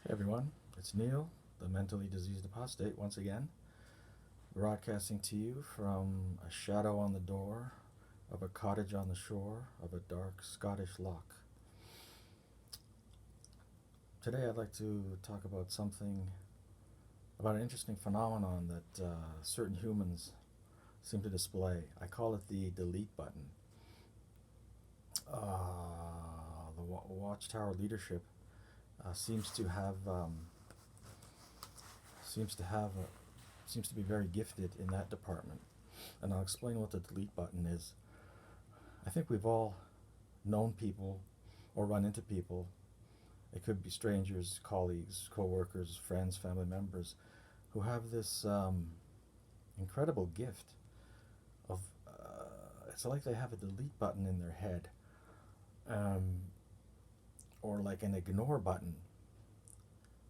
Hey everyone, it's Neil, the mentally diseased apostate, once again, broadcasting to you from a shadow on the door of a cottage on the shore of a dark Scottish loch. Today I'd like to talk about about an interesting phenomenon that certain humans seem to display. I call it the delete button. The Watchtower leadership seems to have seems to have a, seems to be very gifted in that department. And I'll explain what the delete button is. I think we've all known people or run into people. It could be strangers, colleagues, co-workers, friends, family members who have this incredible gift of it's like they have a delete button in their head, um, or like an ignore button.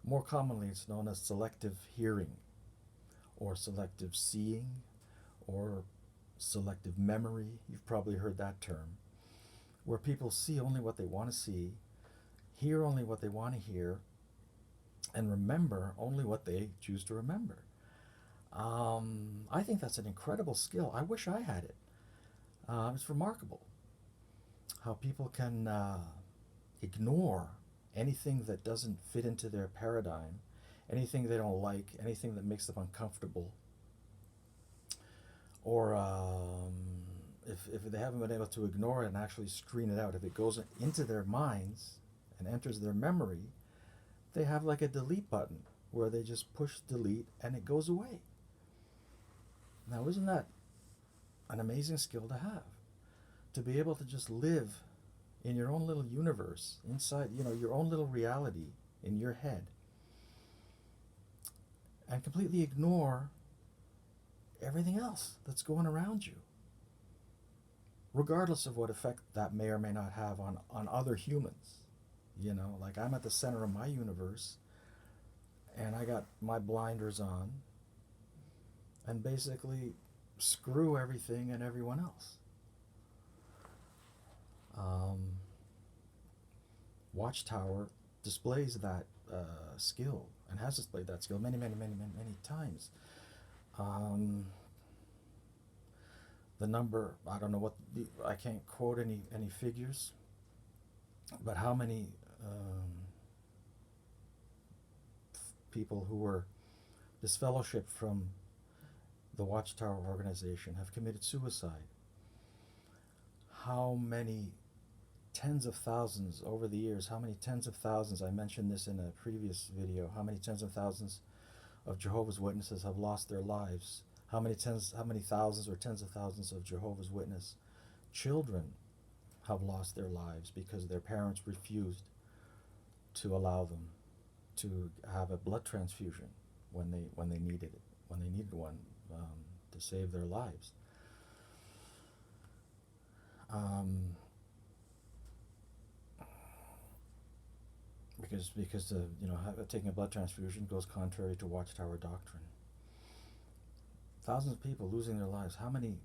More commonly, it's known as selective hearing, or selective seeing, or selective memory. You've probably heard that term, where people see only what they want to see, hear only what they want to hear, and remember only what they choose to remember. I think that's an incredible skill. I wish I had it. It's remarkable how people can ignore anything that doesn't fit into their paradigm, anything they don't like, anything that makes them uncomfortable, or if they haven't been able to ignore it and actually screen it out, if it goes into their minds and enters their memory, they have like a delete button where they just push delete and it goes away. Now, isn't that an amazing skill to have? To be able to just live in your own little universe, inside, your own little reality in your head, and completely ignore everything else that's going around you, regardless of what effect that may or may not have on other humans. Like I'm at the center of my universe and I got my blinders on and basically screw everything and everyone else. Watchtower displays that skill and has displayed that skill many, many, many, many, many times. Um, the number, I don't know I can't quote any figures, but how many people who were disfellowshipped from the Watchtower organization have committed suicide. How many tens of thousands over the years, how many tens of thousands, I mentioned this in a previous video, how many tens of thousands of Jehovah's Witnesses have lost their lives? How many thousands or tens of thousands of Jehovah's Witness children have lost their lives because their parents refused to allow them to have a blood transfusion when they needed one, to save their lives. Because taking a blood transfusion goes contrary to Watchtower doctrine. Thousands of people losing their lives. How many?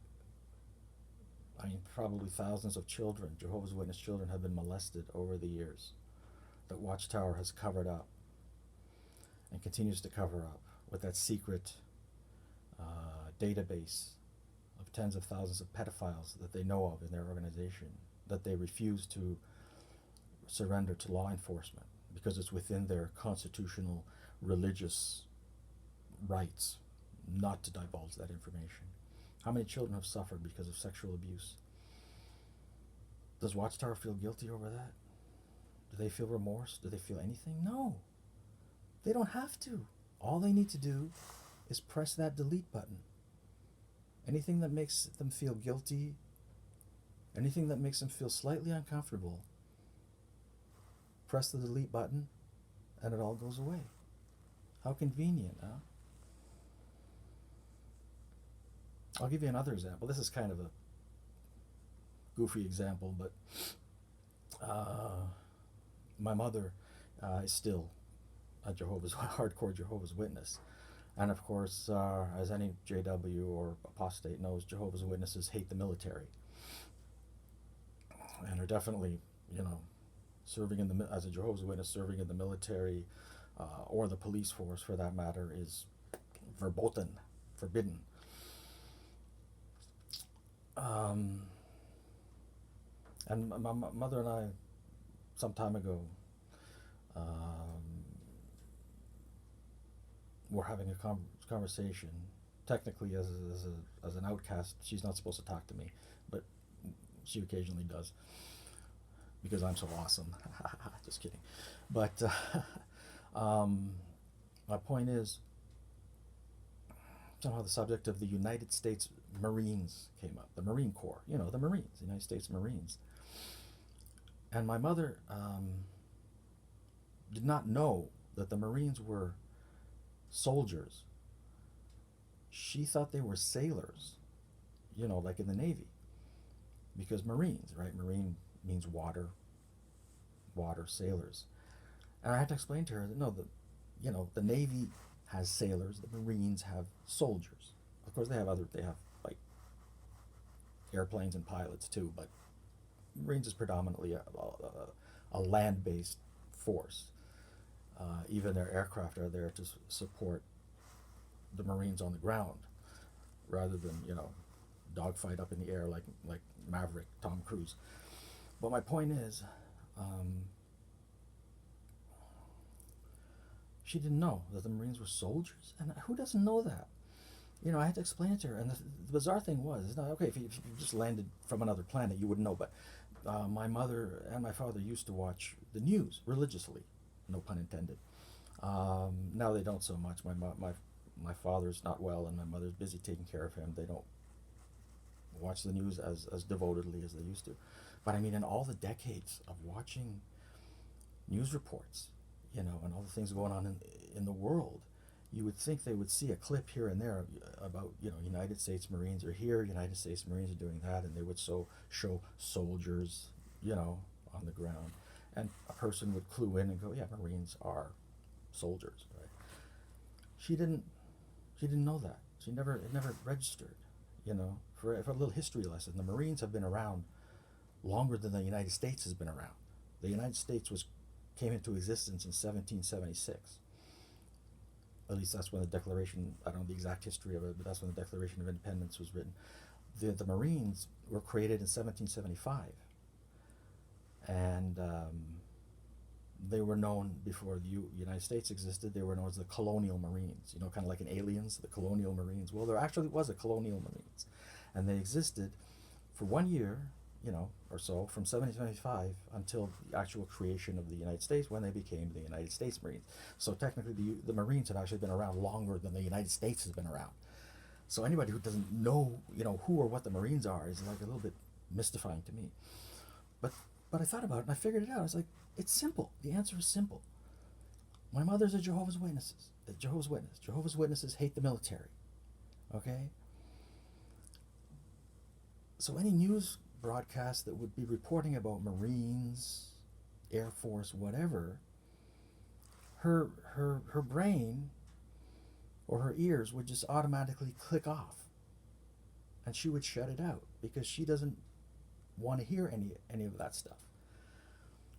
I mean, probably thousands of children, Jehovah's Witness children, have been molested over the years that Watchtower has covered up and continues to cover up with that secret database of tens of thousands of pedophiles that they know of in their organization that they refuse to surrender to law enforcement because it's within their constitutional religious rights not to divulge that information. How many children have suffered because of sexual abuse? Does Watchtower feel guilty over that? Do they feel remorse? Do they feel anything? No. They don't have to. All they need to do is press that delete button. Anything that makes them feel guilty, anything that makes them feel slightly uncomfortable, press the delete button and it all goes away. How convenient, huh? I'll give you another example. This is kind of a goofy example, but my mother is still a hardcore Jehovah's Witness. And of course, as any JW or apostate knows, Jehovah's Witnesses hate the military and are definitely, serving as a Jehovah's Witness, serving in the military, or the police force for that matter, is verboten, forbidden. Um, and my mother and I, some time ago, um, were having a conversation. Technically, as an outcast, she's not supposed to talk to me, but she occasionally does because I'm so awesome. Just kidding. But my point is, somehow the subject of the United States Marines came up. The Marine Corps, the Marines, the United States Marines. And my mother did not know that the Marines were soldiers. She thought they were sailors, like in the Navy. Because Marines, right? Marine means water, sailors. And I had to explain to her that no, the Navy has sailors, the Marines have soldiers. Of course, they have like airplanes and pilots too, but Marines is predominantly a land-based force. Even their aircraft are there to support the Marines on the ground, rather than dogfight up in the air like Maverick, Tom Cruise. But my point is, she didn't know that the Marines were soldiers, and who doesn't know that? I had to explain it to her, and the bizarre thing was, it's not okay if you just landed from another planet, you wouldn't know. But my mother and my father used to watch the news religiously, no pun intended. Now they don't so much. My father's not well, and my mother's busy taking care of him. They don't watch the news as devotedly as they used to. But I mean, in all the decades of watching news reports, and all the things going on in the world, you would think they would see a clip here and there about, United States Marines are here, United States Marines are doing that, and they would show soldiers, on the ground. And a person would clue in and go, yeah, Marines are soldiers, right? She didn't know that. It never registered, For a little history lesson, the Marines have been around longer than the United States has been around. The United States came into existence in 1776. At least that's when the Declaration, I don't know the exact history of it, but that's when the Declaration of Independence was written. The Marines were created in 1775. And they were known, before the United States existed, they were known as the Colonial Marines, kind of like in Aliens, the Colonial Marines. Well, there actually was a Colonial Marines. And they existed for 1 year, or so, from 1775 until the actual creation of the United States, when they became the United States Marines. So technically, the Marines have actually been around longer than the United States has been around. So anybody who doesn't know, who or what the Marines are is like a little bit mystifying to me. But I thought about it and I figured it out. I was like, it's simple. The answer is simple. My mother's a Jehovah's Witness. Jehovah's Witnesses hate the military. Okay? So any news broadcast that would be reporting about Marines, Air Force, whatever, her brain or her ears would just automatically click off. And she would shut it out because she doesn't want to hear any of that stuff.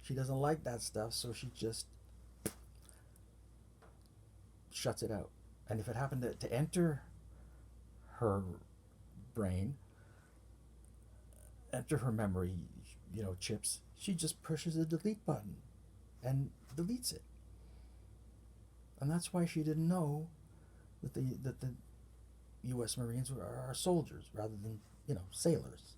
She doesn't like that stuff, so she just shuts it out. And if it happened to enter her brain, enter her memory, chips, she just pushes the delete button and deletes it. And that's why she didn't know that the U.S. Marines are soldiers rather than, sailors.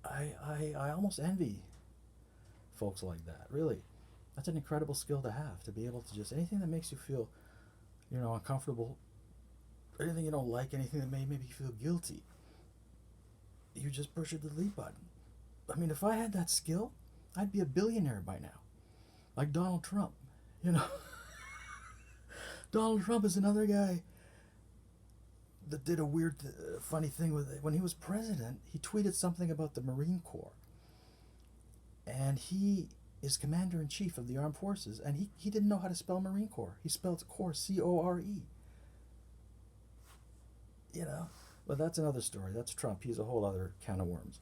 I almost envy folks like that, really. That's an incredible skill to have, to be able to just, anything that makes you feel, uncomfortable, anything you don't like, anything that may make you feel guilty, you just push the delete button. I mean, if I had that skill, I'd be a billionaire by now. Like Donald Trump, Donald Trump is another guy that did a weird, funny thing with it. When he was president, he tweeted something about the Marine Corps. And he is commander-in-chief of the armed forces, and he didn't know how to spell Marine Corps. He spelled Corps, C-O-R-E. But that's another story. That's Trump. He's a whole other can of worms.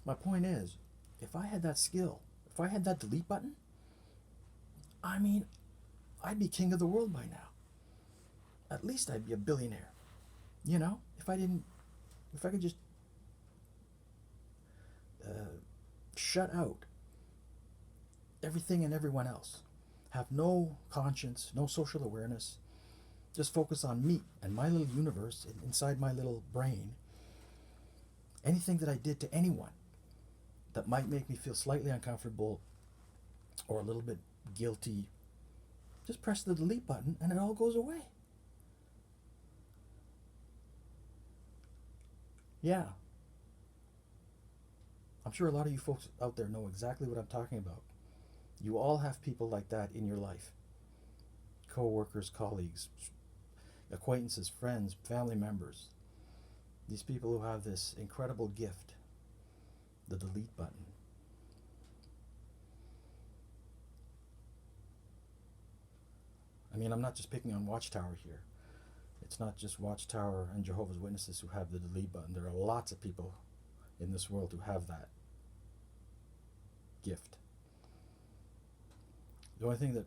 My point is, if I had that skill, if I had that delete button, I mean, I'd be king of the world by now. At least I'd be a billionaire. You know, if I could just shut out everything and everyone else, have no conscience, no social awareness, just focus on me and my little universe inside my little brain. Anything that I did to anyone that might make me feel slightly uncomfortable or a little bit guilty, just press the delete button and it all goes away. Yeah. I'm sure a lot of you folks out there know exactly what I'm talking about. You all have people like that in your life. Co-workers, colleagues, acquaintances, friends, family members. These people who have this incredible gift, the delete button. I mean, I'm not just picking on Watchtower here. It's not just Watchtower and Jehovah's Witnesses who have the delete button. There are lots of people in this world who have that gift. The only thing that,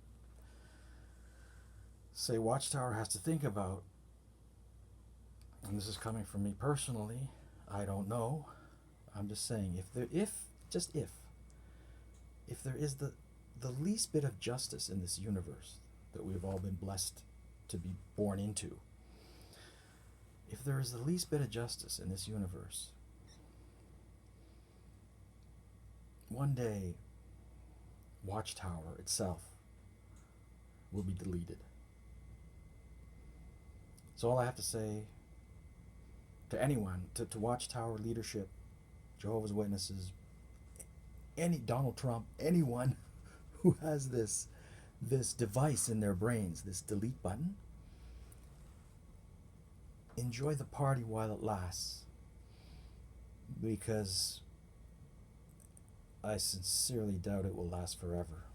say, Watchtower has to think about, and this is coming from me personally, I don't know, I'm just saying, if there is the least bit of justice in this universe that we've all been blessed to be born into, if there is the least bit of justice in this universe, one day Watchtower itself will be deleted. So all I have to say to anyone, to Watchtower leadership, Jehovah's Witnesses, any Donald Trump, anyone who has this device in their brains, this delete button, enjoy the party while it lasts, because I sincerely doubt it will last forever.